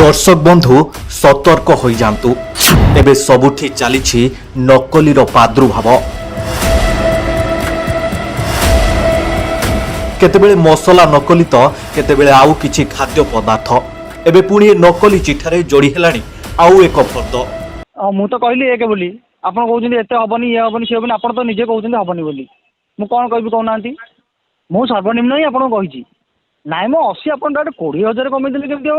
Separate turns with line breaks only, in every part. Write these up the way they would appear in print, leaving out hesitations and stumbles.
दर्शक बंधु सतर्क हो जातु एबे सबुठी चली नकलीर प्रादुर्भाव केतेबेले मसला नकली तो केतेबेले आउ किछि खाद्य पदार्थ एबे पुणी नकली चिठारे जोड़ी हेलानी आउ एक फर्द
मु तो कहली एक बोली आप कहते एत हेनी ये हेनी सी हेनी आप तो निजे कहते हेनी बोली मु कौन कह कहना मु सर्वनिम्न ही आपको कही नाई मो 80 आप 20,000 कमेदेले केमती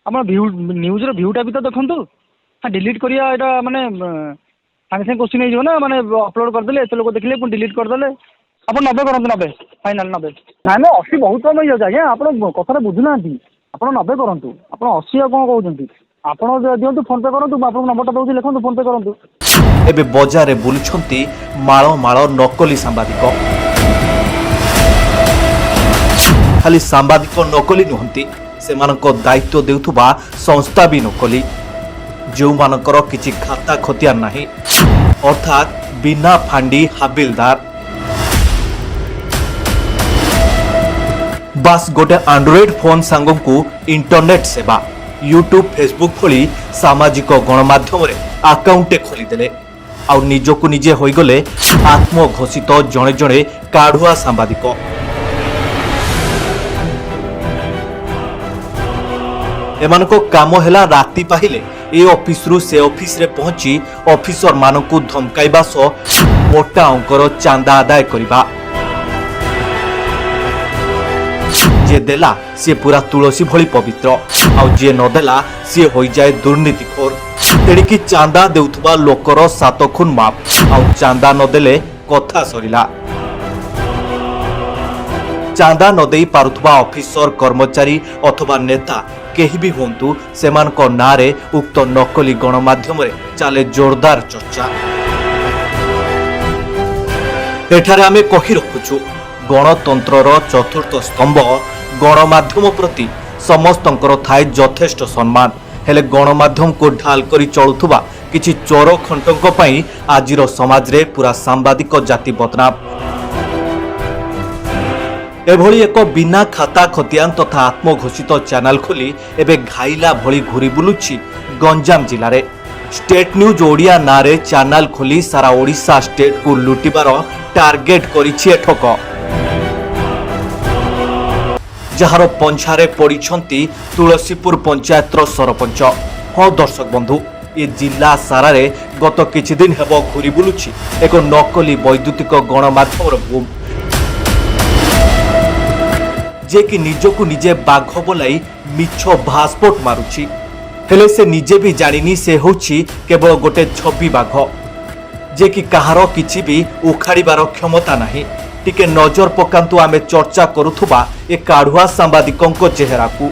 हम आप न्यूज भ्यूटा भी तो देखु हाँ डिलीट करिया माने सागे सागे क्वेश्चन हो ना माने अपलोड करदे एत लोग देखले डिलीट करदे आप 90 करूँ 90 फाइनाल 90 ना मैं 80 बहुत कम हो जाए आप कथा बुझुना आप 90 करूँ आप 80 कौन कहते आप दिंतु फोन पे करूँ आप नंबर दूसरी लिखुँ फोन पे करूँ
एबे बजारे बुलुछंती माळ माळ नकली सांबादिक खाली सांबादिक नकली नुहंती सेमानक दायित्व देउथुबा संस्था भी नकली जो मानकर किछि खाता खतियार नाही अर्थात बिना फांडी हाबिलदार बास गोटे एंड्रॉइड फोन सांगू इंटरनेट सेवा यूट्यूब फेसबुक खोली सामाजिक गणमाध्यम आकाउंटे खोलीदेले आउ निजकु निजे होइगले आत्मघोषित जणे जणे काढ़ुआ सांबादिक एमानको काम हैला राति पाहिले ए ऑफिस रु से ऑफिस रे पहुंची ऑफिसर मानकु धमकाइबा सो मोटा अंकर चांदा आदाय करिबा जे देला से पूरा तुलसी भली पवित्र आउ जे न देला से होई जाय दुर्नीतिखोर तेणिकी चांदा देउथबा लोकर 7 खून माप आउ चांदा न देले कथा सरिला चांदा न देई पारुथबा ऑफिसर कर्मचारी अथवा नेता केही भी हुंतु सेमानक नारे उक्त नकली गणमाध्यम रे चाले जोरदार चर्चा एठारे आमे कहि रखुछु गणतंत्रर चतुर्थ स्तंभ गणमाध्यम प्रति समस्तंकर थाए यथेष्ट सम्मान हेले गणमाध्यम को ढाल करी चलुथुबा किछि चोर खंटक पई आजिर समाज रे पूरा सांबादिक जाति बदनाम एभली एक बिना खाता खतियान तथा आत्मघोषित चैनल खोली एबे घाइला भली घुरी बुलुछि गंजाम जिल्ला रे स्टेट न्यूज ओडिया नारे चैनल खोली सारा ओडिशा स्टेट को लुटिबार टार्गेट करिछि एठक जहार पंछारे पड़िछंती तुलसीपुर पंचायतर सरपंच हाँ दर्शक बंधु ये जिला सारा रे गत किछि दिन हेबो घुरी बुलुछि एक नकली वैद्युतिक गणमाध्यम बूम जे कि निजकु निजे बाघ बोलाई मिछ भास्पोट मारुछि हेले से निजे भी जानिनी से होछि केवल गोटे छवि बाघ जे कि कहार किछि भी उखाड़ीबार क्षमता नाही टिके नजर पकांतु आमे चर्चा करुथुबा ए काढ़ुआ सांबादिकंको चेहराकू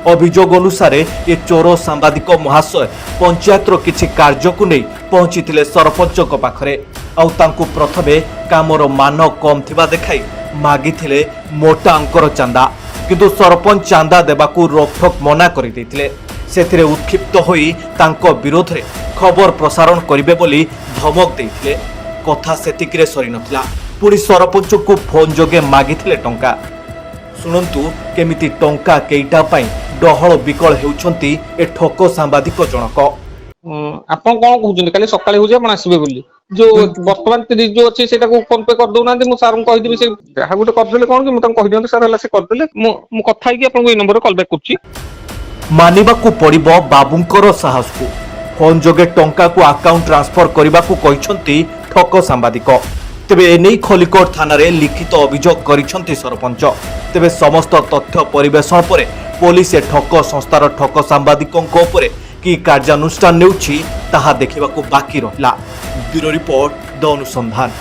अभियोग अनुसार ए चोर सांबादिक महाशय पंचायतर किछि कार्यकु नै पहुंचीथिले सरपंचक पाखरे आउ तांकु प्रथमे कामर मान कम थिबा देखाई मागिथिले मोटा अंकर चांदा किंतु सरपंच चांदा देबाकू रोकठोक मना करि दैथिले सेथिरे उत्क्षिप्त होई तांको विरोध रे खबर प्रसारण करिवे बोली धमक दैथिले कथा सेतिकिरे सरी नथिला पुणी सरपंच को फोन जोगे मागिथिले टंका सुनंतु केमिति टंका केइटा पई डहळ बिकळ हेउछंती ए ठोको सांबादिक जनक
आपण कोन कहउछन काली सकाळे होजे आपण आसीबे बोली जो वर्तमान 30 जो अछि सेटा को फोन पे कर दउ नांती मु सार को कहि दिबे से हा गुटे कर देले कोन कि मु तम कहि दियंत सार हला से कर देले मु कथा कि आपण को ए नंबर रे कॉल बैक करछि
मानिबा को पड़िबो बाबुंकर साहस को फोन जोगे टंका को अकाउंट ट्रांसफर करबा को कहिछंती ठोको सांबादिक तेबे एनै खलिकोट थाना रे लिखित अभियोग करिसंती सरपंच तेबे समस्त तथ्य परिवेशन परे पुलिस ए ठक संस्थार ठक सांबादिकंको उपरे कि कार्यानुष्ठान नेउछि ताहा देखिबाकू बाकी रहिला ब्यूरो रिपोर्ट द अनुसंधान।